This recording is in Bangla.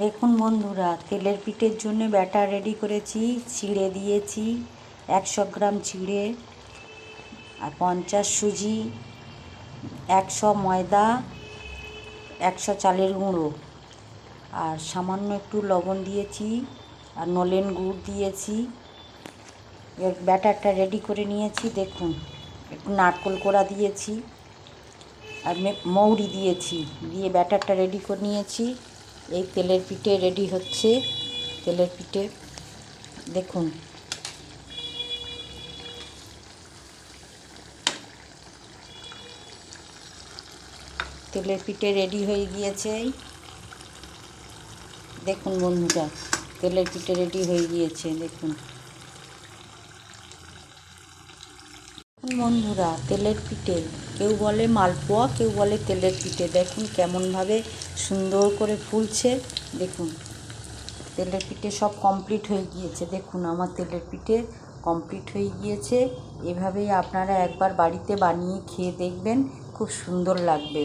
দেখুন বন্ধুরা, তেলের পিঠের জন্য ব্যাটার রেডি করেছি। চিড়ে দিয়েছি 100 গ্রাম চিড়ে, আর 50 সুজি, 100 ময়দা, 100 চালের গুঁড়ো, আর সামান্য একটু লবণ দিয়েছি, আর নলেন গুড় দিয়েছি। এর ব্যাটারটা রেডি করে নিয়েছি। দেখুন, একটু নারকেল কোড়া দিয়েছি, আর মৌরি দিয়েছি, দিয়ে ব্যাটারটা রেডি করে নিয়েছি। এই তেলের পিঠে রেডি হচ্ছে। তেলের পিঠে দেখুন, তেলের পিঠে রেডি হয়ে গিয়েছে। দেখুন বন্ধুরা, তেলের পিঠে রেডি হয়ে গিয়েছে। দেখুন বন্ধুরা, তেলের পিঠে কেউ বলে মালপোয়া, কেউ বলে তেলের পিঠে। দেখুন কেমনভাবে সুন্দর করে ফুলছে। দেখুন তেলের পিঠে সব কমপ্লিট হয়ে গিয়েছে। দেখুন আমার তেলের পিঠে কমপ্লিট হয়ে গিয়েছে। এভাবেই আপনারা একবার বাড়িতে বানিয়ে খেয়ে দেখবেন, খুব সুন্দর লাগবে।